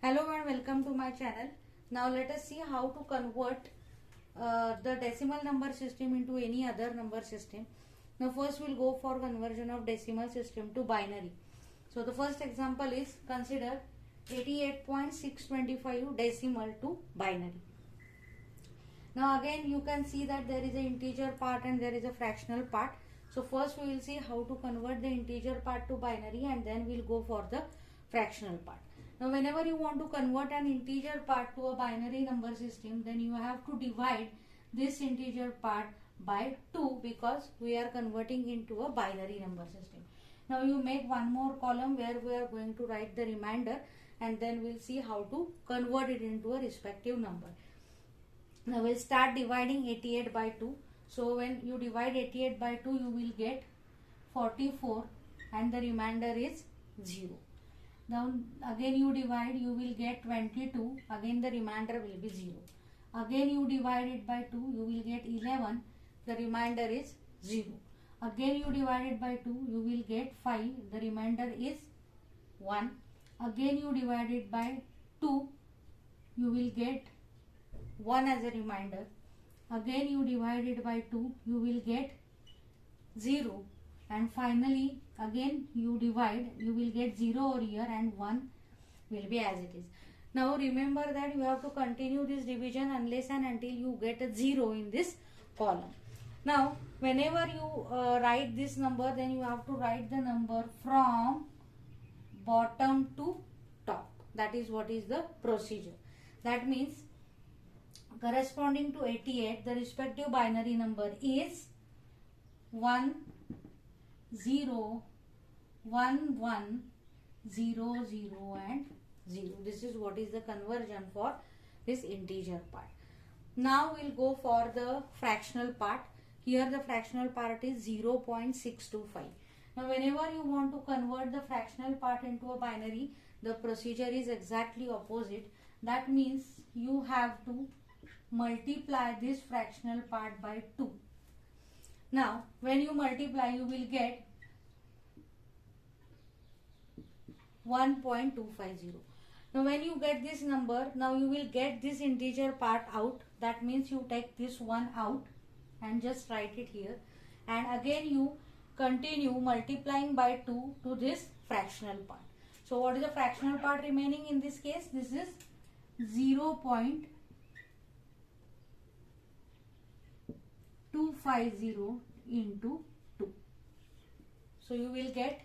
Hello and welcome to my channel. Now let us see how to convert the decimal number system into any other number system. Now first we'll go for conversion of decimal system to binary. So the first example is consider 88.625 decimal to binary. Now again you can see that there is an integer part and there is a fractional part. So first we will see how to convert the integer part to binary and then we'll go for the fractional part. Now whenever you want to convert an integer part to a binary number system, then you have to divide this integer part by 2 because we are converting into a binary number system. Now you make one more column where we are going to write the remainder and then we'll see how to convert it into a respective number. Now we'll start dividing 88 by 2. So when you divide 88 by 2, you will get 44 and the remainder is 0. Now again you divide, you will get 22, again the remainder will be 0. Again you divide it by 2, you will get 11, the remainder is 0. Again you divide it by 2, you will get 5, the remainder is 1. Again you divide it by 2, you will get 1 as a remainder. Again you divide it by 2, you will get 0. And finally again you divide, you will get 0 over here and 1 will be as it is. Now remember that you have to continue this division unless and until you get a 0 in this column. Now whenever you write this number, then you have to write the number from bottom to top. That is what is the procedure. That means corresponding to 88, the respective binary number is 1 0 1 1 0 0 and 0. This is what is the conversion for this integer part. Now we'll go for the fractional part. Here the fractional part is 0.625. Now whenever you want to convert the fractional part into a binary, the procedure is exactly opposite. That means you have to multiply this fractional part by 2. Now when you multiply, you will get 1.250. Now when you get this number, now you will get this integer part out. That means you take this one out and just write it here, and again you continue multiplying by 2 to this fractional part. So what is the fractional part remaining in this case? This is 0.250 into 2. So you will get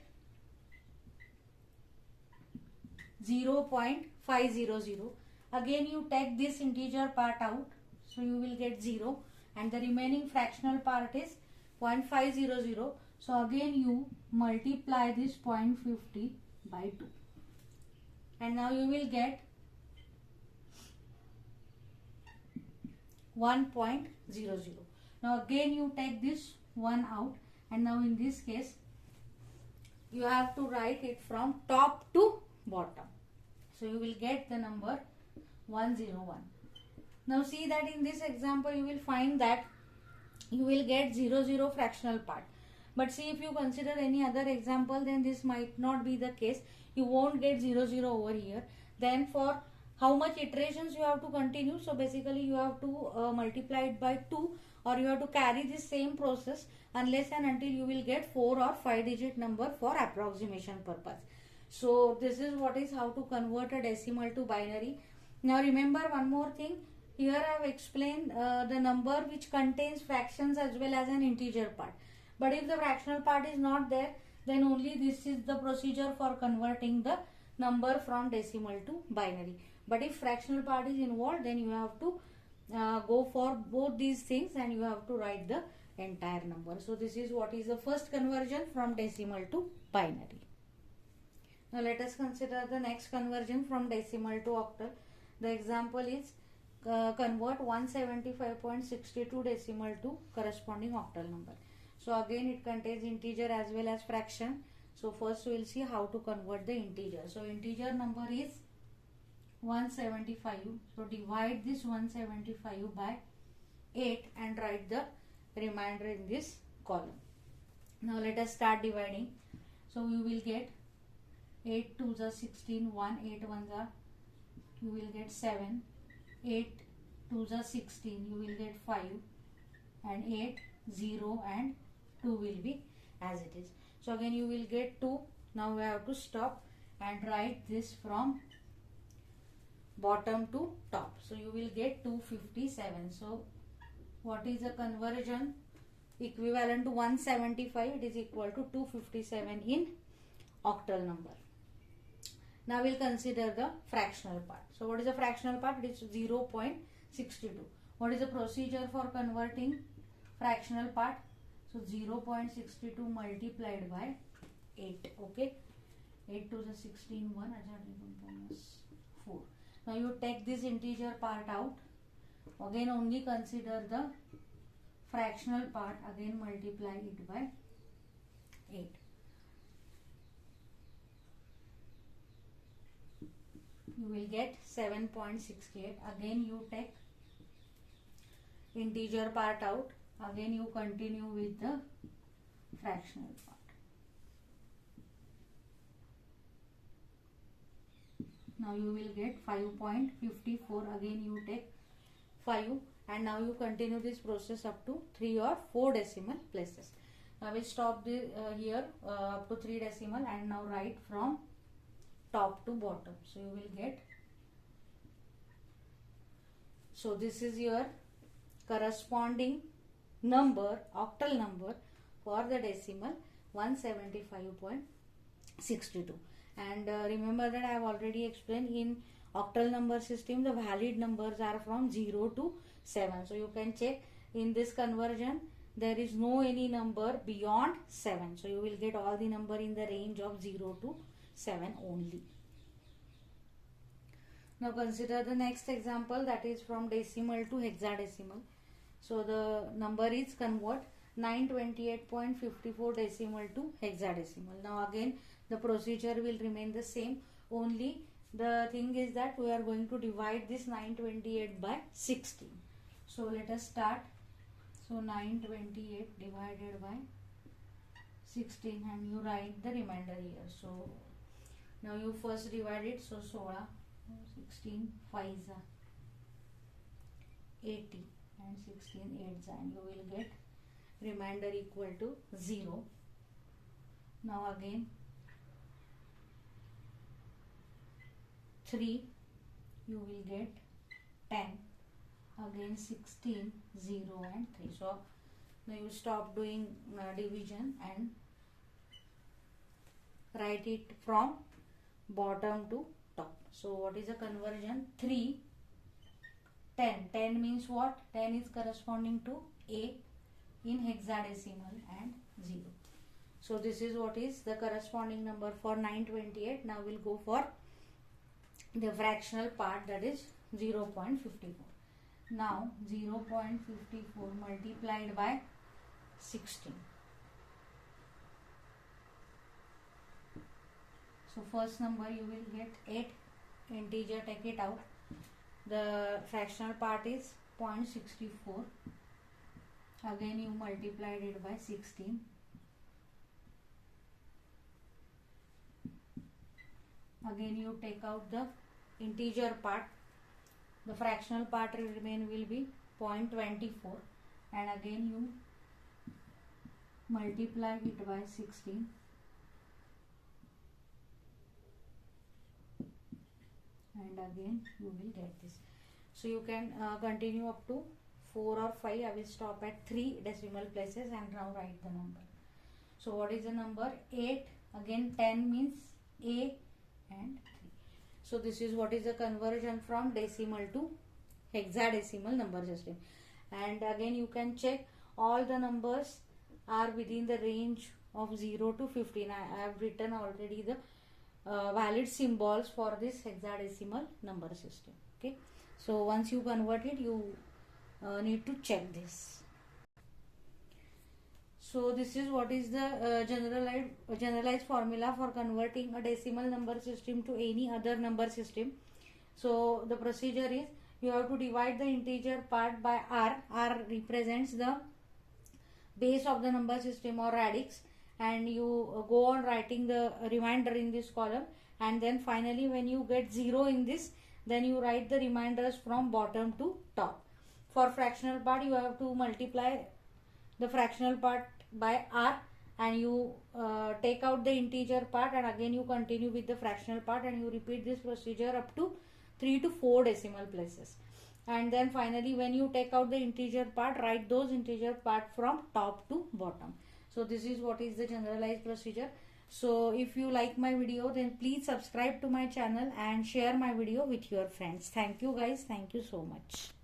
0.500. Again you take this integer part out, so you will get 0 and the remaining fractional part is 0.500. So again you multiply this 0.50 by 2 and now you will get 1.00. Now again you take this one out and now in this case you have to write it from top to bottom. So you will get the number 101. Now see that in this example you will find that you will get 00 fractional part. But see, if you consider any other example, then this might not be the case. You won't get 00 over here. Then for how much iterations you have to continue? So basically you have to multiply it by 2, or you have to carry this same process unless and until you will get 4 or 5 digit number for approximation purpose. So this is what is how to convert a decimal to binary. Now remember one more thing. Here I have explained the number which contains fractions as well as an integer part. But if the fractional part is not there, then only this is the procedure for converting the number from decimal to binary. But if fractional part is involved, then you have to go for both these things and you have to write the entire number. So this is what is the first conversion from decimal to binary. Now let us consider the next conversion from decimal to octal. The example is convert 175.62 decimal to corresponding octal number. So again it contains integer as well as fraction. So first we will see how to convert the integer. So integer number is 175. So divide this 175 by 8 and write the remainder in this column. Now let us start dividing. So we will get 8 2s are 16, 1 8 1s are you will get 7, 8 2 is 16, you will get 5, and 8, 0 and 2 will be as it is. So again you will get 2. Now we have to stop and write this from bottom to top. So you will get 257. So what is the conversion? Equivalent to 175, it is equal to 257 in octal number. Now we'll consider the fractional part. So what is the fractional part? It is 0.62. What is the procedure for converting fractional part? So 0.62 multiplied by 8. Okay. 8 to the 16, 1, 4. Now you take this integer part out. Again only consider the fractional part. Again multiply it by 8. You will get 7.68. Again you take integer part out. Again you continue with the fractional part. Now you will get 5.54. Again you take 5, and now you continue this process up to 3 or 4 decimal places. Now we stop the here up to 3 decimal, and now write from top to bottom. So you will get, so this is your corresponding number, octal number for the decimal 175.62. And remember that I have already explained, in octal number system the valid numbers are from 0 to 7. So you can check in this conversion there is no any number beyond 7. So you will get all the number in the range of 0 to 7 only. Now consider the next example, that is from decimal to hexadecimal. So the number is convert 928.54 decimal to hexadecimal. Now again the procedure will remain the same, only the thing is that we are going to divide this 928 by 16. So let us start. So 928 divided by 16, and you write the remainder here. So now you first divide it. So 16 5s are 80 and 16 8s, and you will get remainder equal to 0. Now again 3, you will get 10, again 16, 0 and 3. So now you stop doing division and write it from bottom to top. So what is the conversion? 3, 10. 10 means what? 10 is corresponding to A in hexadecimal and 0. So this is what is the corresponding number for 928. Now we'll go for the fractional part, that is 0.54. Now 0.54 multiplied by 16. So first number you will get 8, integer take it out. The fractional part is 0.64. Again you multiplied it by 16. Again you take out the integer part. The fractional part will be 0.24, and again you multiply it by 16. And again you will get this. So you can continue up to 4 or 5. I will stop at 3 decimal places and now write the number. So what is the number? 8. Again 10 means A and 3. So this is what is the conversion from decimal to hexadecimal number system. And again you can check all the numbers are within the range of 0 to 15. I have written already the valid symbols for this hexadecimal number system. Okay, so once you convert it, you need to check this. So this is what is the generalized formula for converting a decimal number system to any other number system. So the procedure is, you have to divide the integer part by r. R represents the base of the number system or radix, and you go on writing the remainder in this column, and then finally when you get 0 in this, then you write the remainders from bottom to top. For fractional part, you have to multiply the fractional part by r, and you take out the integer part, and again you continue with the fractional part, and you repeat this procedure up to 3 to 4 decimal places. And then finally, when you take out the integer part, write those integer part from top to bottom. So this is what is the generalized procedure. So if you like my video, then please subscribe to my channel and share my video with your friends. Thank you guys. Thank you so much.